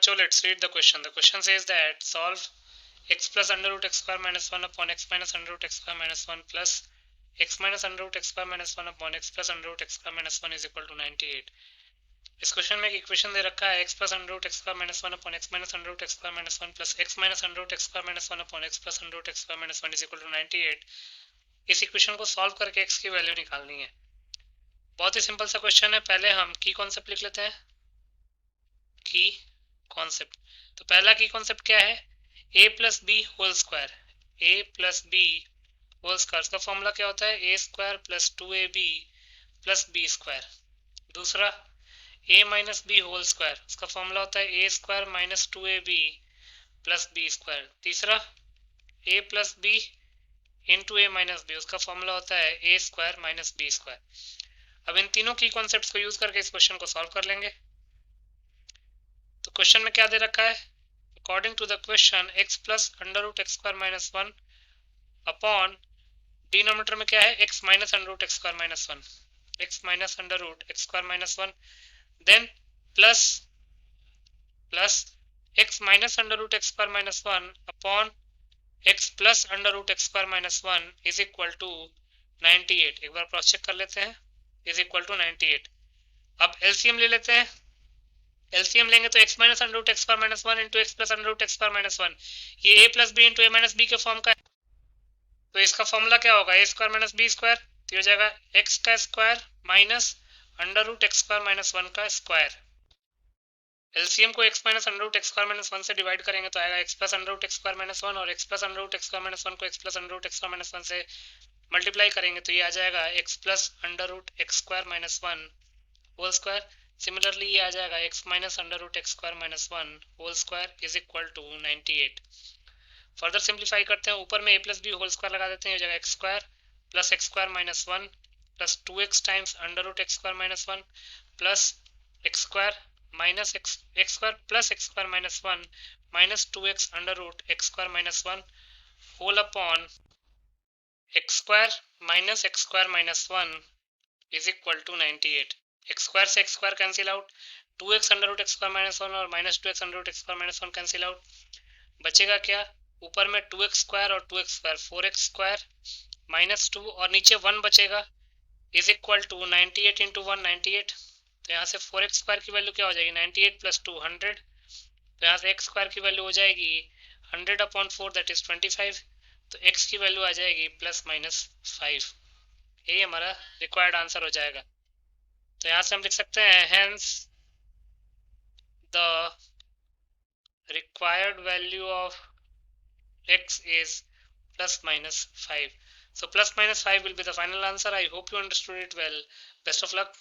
बच्चों, let's read the question. The question says that solve x plus under root x square minus 1 upon x minus under root x square minus 1 plus x minus under root x square minus 1 upon x plus under root x square minus 1 is equal to 98. इस question में एक equation दे रखा है x plus under root x square minus 1 upon x minus under root x square minus 1 plus x minus under root x square minus 1 upon x plus under root x square minus 1 is equal to 98. इस equation को solve करके x की value निकालनी है। बहुत ही simple सा question है। पहले हम की कॉन्सेप्ट लिख लेते हैं। की कॉन्सेप्ट, तो पहला की कॉन्सेप्ट क्या है? a plus B whole square. a plus B whole square, इसका फॉर्मूला क्या होता है? a square plus 2ab plus B square. दूसरा a minus B whole square, इसका फॉर्मूला होता है a square minus 2ab plus B square. तीसरा a plus B into A minus B, उसका फॉर्मूला होता है a square minus B square. अब इन तीनों की कॉन्सेप्ट्स को यूज करके इस क्वेश्चन को सॉल्व कर लेंगे। तो क्वेश्चन में क्या दे रखा है? According to the question x plus under root x square minus 1 upon denominator में क्या है? x minus under root x square minus 1, x minus under root x square minus 1, then plus x minus under root x square minus 1 upon x plus under root x square minus 1 is equal to 98। एक बार cross check कर लेते हैं, is equal to 98। अब LCM ले लेते हैं। LCM लेंगे तो x minus under root x square minus 1 into X plus under root x square minus 1, ये a plus B into A minus B के फॉर्म का है। तो इसका फॉर्मूला क्या होगा? A square minus B square, तो हो जाएगा x का square minus under root x square minus 1 का स्क्वायर। एलसीएम को x minus under root x square minus 1 से डिवाइड करेंगे तो आएगा x plus under root x square minus 1, और x plus under root x square minus 1 को x plus under root x square minus 1 से multiply करेंगे तो ये आ जाएगा x plus under root x square minus 1 whole square. Similarly ये आ जाएगा x minus under root x square minus 1 whole square is equal to 98। Further simplify करते हैं, ऊपर में a plus B whole square लगा देते हैं, हो जाएगा x square plus x square minus 1 plus 2x times under root x square minus 1 plus x square minus x square plus x square minus 1 minus 2x under root x square minus 1 whole upon x square minus 1 is equal to 98। X square से x square cancel out, 2x under root x square minus 1 और minus 2x under root x square minus 1 cancel out. बचेगा क्या? ऊपर में 2x square और 2x square 4x square minus 2 और नीचे 1 बचेगा इज इक्वल टू 98 इंटू 1 98। तो यहाँ से 4x स्क्वायर की वैल्यू क्या हो जाएगी? 98 प्लस 2 100। तो यहाँ से x स्क्वायर की वैल्यू हो जाएगी 100 अपॉन 4 दैट इज 25। तो x की वैल्यू आ जाएगी प्लस माइनस 5। ये हमारा रिक्वायर्ड आंसर हो जाएगा। तो यहाँ से हम लिख सकते हैं hence the required value of x is plus minus 5. So plus minus 5 will be the final answer. I hope you understood it well. Best of luck.